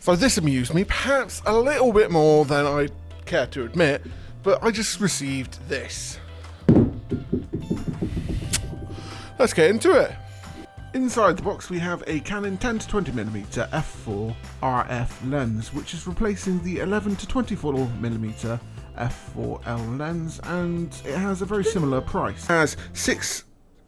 So this amused me, perhaps a little bit more than I care to admit, but I just received this. Let's get into it. Inside the box we have a Canon 10 to 20mm f4 RF lens, which is replacing the 11 to 24mm f4L lens, and it has a very similar price. It has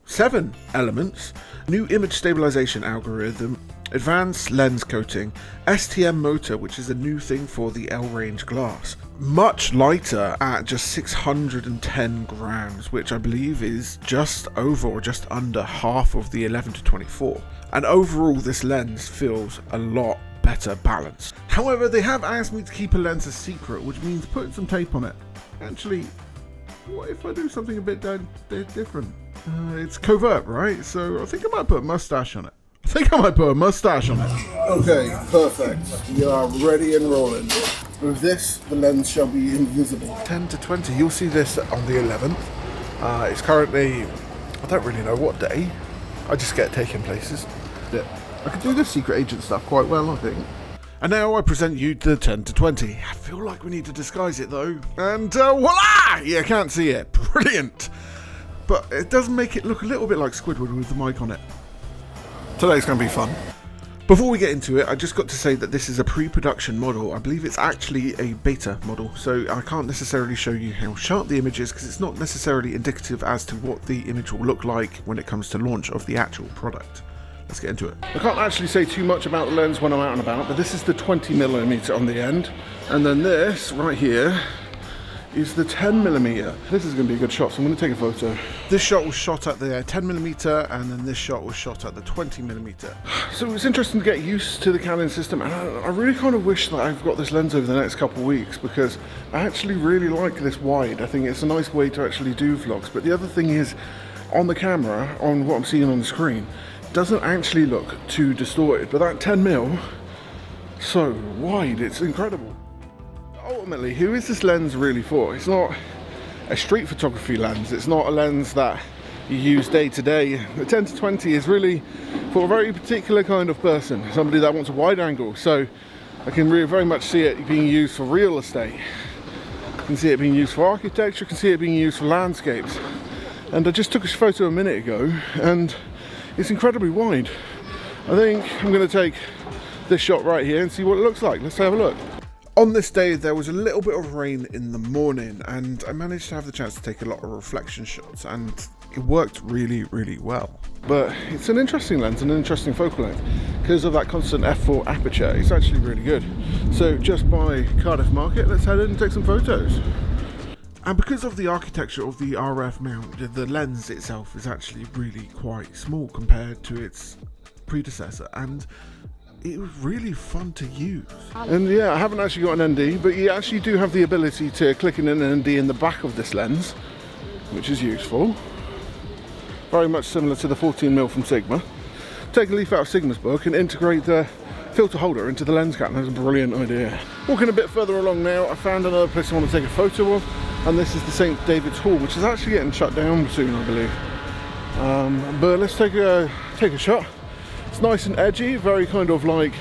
7 elements: new image stabilisation algorithm, advanced lens coating, STM motor, which is a new thing for the L range glass, much lighter at just 610 grams, which I believe is just over or just under half of the 11 to 24, and overall this lens feels a lot better balanced. However, they have asked me to keep a lens a secret, which means putting some tape on it. Actually, what if I do something a bit different? It's covert, right? So I think I might put a mustache on it. Okay, perfect. We are ready and rolling. With this, the lens shall be invisible. 10 to 20, you'll see this on the 11th. It's currently, I don't really know what day. I just get taken places. Yeah. I can do the secret agent stuff quite well, I think. And now I present you the 10 to 20. I feel like we need to disguise it though. And voila! You can't see it. Brilliant. But it does make it look a little bit like Squidward with the mic on it. Today's going to be fun. Before we get into it, I just got to say that this is a pre-production model. I believe it's actually a beta model, so I can't necessarily show you how sharp the image is because it's not necessarily indicative as to what the image will look like when it comes to launch of the actual product. Let's get into it. I can't actually say too much about the lens when I'm out and about, but this is the 20mm on the end, and then this right here is the 10mm. This is going to be a good shot, so I'm going to take a photo. This shot was shot at the 10mm, and then this shot was shot at the 20mm. So it's interesting to get used to the Canon system, and I really kind of wish that I've got this lens over the next couple of weeks, because I actually really like this wide. I think it's a nice way to actually do vlogs, but the other thing is, on the camera, on what I'm seeing on the screen, it doesn't actually look too distorted, but that 10mm, so wide, it's incredible. Ultimately, who is this lens really for? It's not a street photography lens. It's not a lens that you use day to day. The 10 to 20 is really for a very particular kind of person, somebody that wants a wide angle. So I can really very much see it being used for real estate. I can see it being used for architecture. I can see it being used for landscapes. And I just took a photo a minute ago, and it's incredibly wide. I think I'm going to take this shot right here and see what it looks like. Let's have a look. On this day there was a little bit of rain in the morning, and I managed to have the chance to take a lot of reflection shots, and it worked really well. But it's an interesting lens, an interesting focal length. Because of that constant f4 aperture, it's actually really good. So just by Cardiff Market, let's head in and take some photos. And because of the architecture of the RF mount, the lens itself is actually really quite small compared to its predecessor, and it was really fun to use. And yeah, I haven't actually got an ND, but you actually do have the ability to click in an ND in the back of this lens, which is useful. Very much similar to the 14mm from Sigma. Take a leaf out of Sigma's book and integrate the filter holder into the lens cap. That's a brilliant idea. Walking a bit further along now, I found another place I want to take a photo of, and this is the St. David's Hall, which is actually getting shut down soon, I believe. But let's take a shot. It's nice and edgy, very kind of like,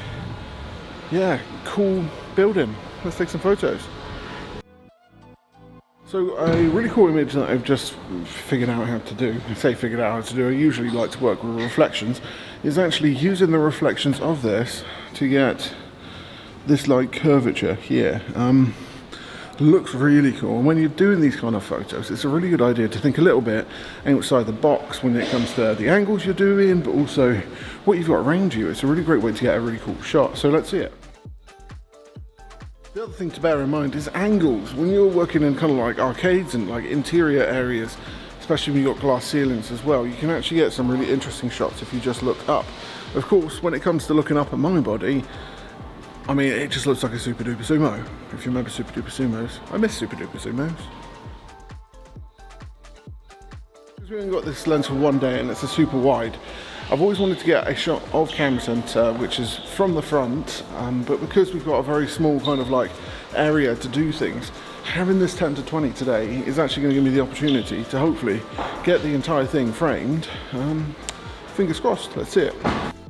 yeah, cool building. Let's take some photos. So a really cool image that I've just figured out how to do, I usually like to work with reflections, is actually using the reflections of this to get this like curvature here. Looks really cool. And when you're doing these kind of photos, it's a really good idea to think a little bit outside the box when it comes to the angles you're doing, but also what you've got around you. It's a really great way to get a really cool shot. So let's see it. The other thing to bear in mind is angles. When you're working in kind of like arcades and like interior areas, especially when you've got glass ceilings as well, you can actually get some really interesting shots if you just look up. Of course, when it comes to looking up at my body, I mean, it just looks like a Super Duper Sumo. If you remember Super Duper Sumos, I miss Super Duper Sumos. Because we only got this lens for one day and it's a super wide, I've always wanted to get a shot of Camera Center, which is from the front, but because we've got a very small kind of like area to do things, having this 10 to 20 today is actually going to give me the opportunity to hopefully get the entire thing framed. Fingers crossed, let's see it.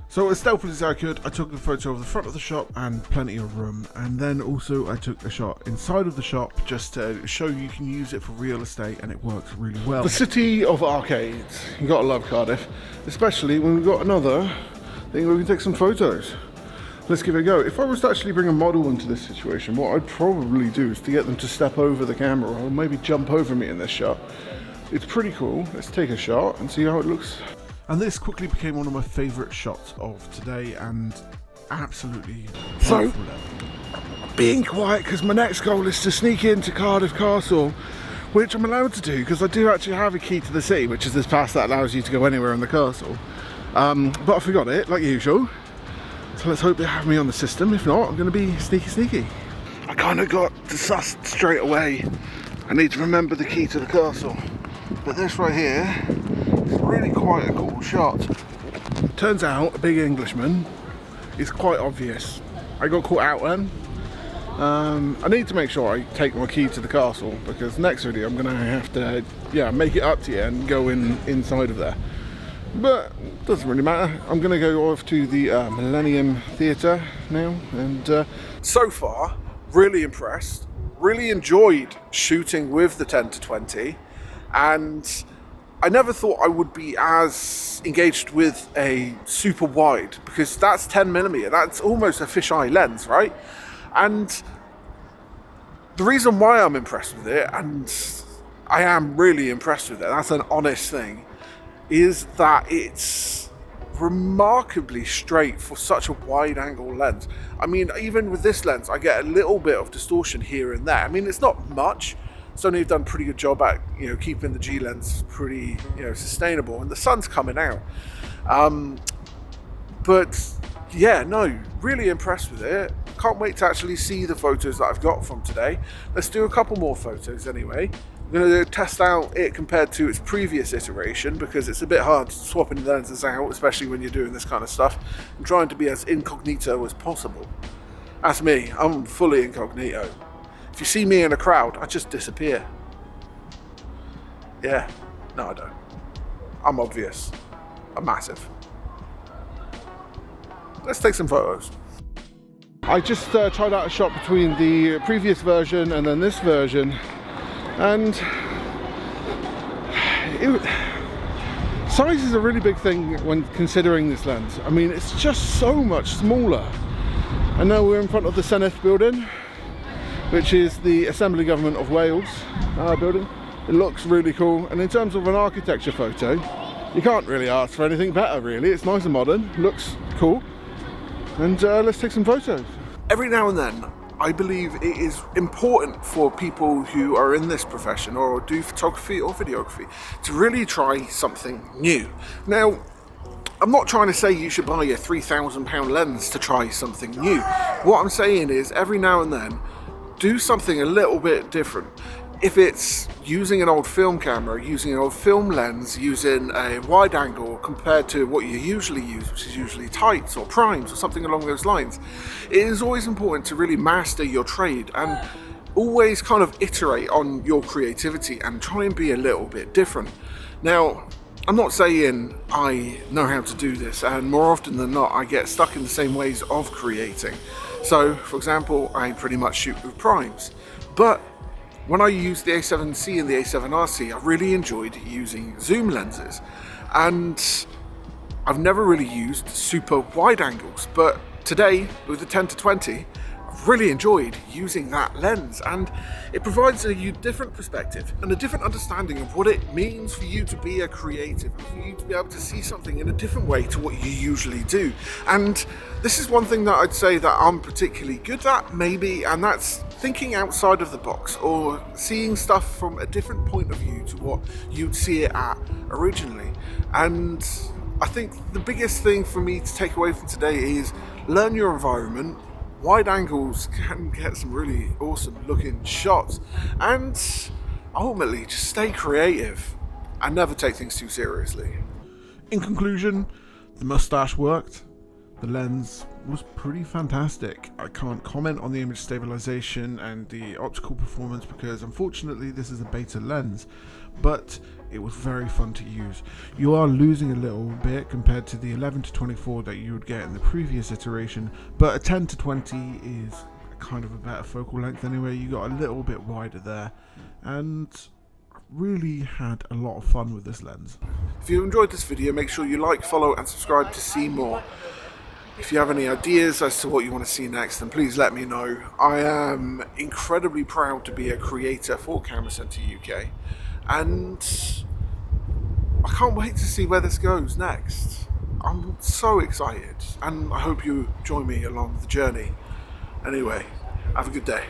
So as stealthily as I could, I took a photo of the front of the shop and plenty of room, and then also I took a shot inside of the shop just to show you can use it for real estate, and it works really well. The city of arcades. You gotta love Cardiff, especially when we've got another thing where we can take some photos. Let's give it a go. If I was to actually bring a model into this situation, what I'd probably do is to get them to step over the camera or maybe jump over me in this shot. It's pretty cool. Let's take a shot and see how it looks. And this quickly became one of my favourite shots of today, and absolutely so being quiet, because my next goal is to sneak into Cardiff Castle, which I'm allowed to do because I do actually have a key to the city, which is this pass that allows you to go anywhere in the castle. But I forgot it, like usual. So let's hope they have me on the system. If not, I'm going to be sneaky. I kind of got sussed straight away. I need to remember the key to the castle. But this right here is really quite a cool shot. Turns out a big Englishman is quite obvious. I got caught out then. I need to make sure I take my key to the castle, because next video I'm going to have to make it up to you and go inside of there. But it doesn't really matter. I'm going to go off to the Millennium Theatre now, and so far really impressed. Really enjoyed shooting with the 10-20, and I never thought I would be as engaged with a super wide, because that's 10mm, that's almost a fisheye lens, right? And the reason why I'm impressed with it, and I am really impressed with it, that's an honest thing, is that it's remarkably straight for such a wide angle lens. I mean, even with this lens, I get a little bit of distortion here and there. I mean, it's not much. Sony have done a pretty good job at, keeping the G lens pretty, sustainable, and the sun's coming out. But yeah, no, really impressed with it. Can't wait to actually see the photos that I've got from today. Let's do a couple more photos anyway. I'm going to test out it compared to its previous iteration, because it's a bit hard swapping the lenses out, especially when you're doing this kind of stuff. I'm trying to be as incognito as possible. That's me, I'm fully incognito. If you see me in a crowd, I just disappear. Yeah, no I don't. I'm obvious. I'm massive. Let's take some photos. I just tried out a shot between the previous version and then this version, and size is a really big thing when considering this lens. I mean, it's just so much smaller. And now we're in front of the Senedd building, which is the Assembly Government of Wales building. It looks really cool, and in terms of an architecture photo, you can't really ask for anything better really. It's nice and modern, looks cool, and let's take some photos. Every now and then, I believe it is important for people who are in this profession or do photography or videography to really try something new. Now, I'm not trying to say you should buy a £3,000 lens to try something new. What I'm saying is, every now and then, do something a little bit different. If it's using an old film camera, using an old film lens, using a wide angle compared to what you usually use, which is usually tights or primes or something along those lines, it is always important to really master your trade and always kind of iterate on your creativity and try and be a little bit different. Now, I'm not saying I know how to do this, and more often than not I get stuck in the same ways of creating. So, for example, I pretty much shoot with primes, but when I used the A7C and the A7RC, I really enjoyed using zoom lenses, and I've never really used super wide angles, but today with the 10-20, I've really enjoyed using that lens, and it provides a different perspective and a different understanding of what it means for you to be a creative, and for you to be able to see something in a different way to what you usually do. And this is one thing that I'd say that I'm particularly good at, maybe, and that's thinking outside of the box, or seeing stuff from a different point of view to what you'd see it at originally. And I think the biggest thing for me to take away from today is learn your environment. Wide angles can get some really awesome looking shots, and ultimately just stay creative and never take things too seriously. In conclusion, the moustache worked, the lens was pretty fantastic. I can't comment on the image stabilisation and the optical performance because unfortunately this is a beta lens, but it was very fun to use. You are losing a little bit compared to the 11 to 24 that you would get in the previous iteration, but a 10 to 20 is kind of a better focal length anyway. You got a little bit wider there, and really had a lot of fun with this lens. If you enjoyed this video, make sure you like, follow and subscribe to see more. If you have any ideas as to what you want to see next, then please let me know. I am incredibly proud to be a creator for Camera Centre UK, and I can't wait to see where this goes next. I'm so excited, and I hope you join me along the journey. Anyway, have a good day.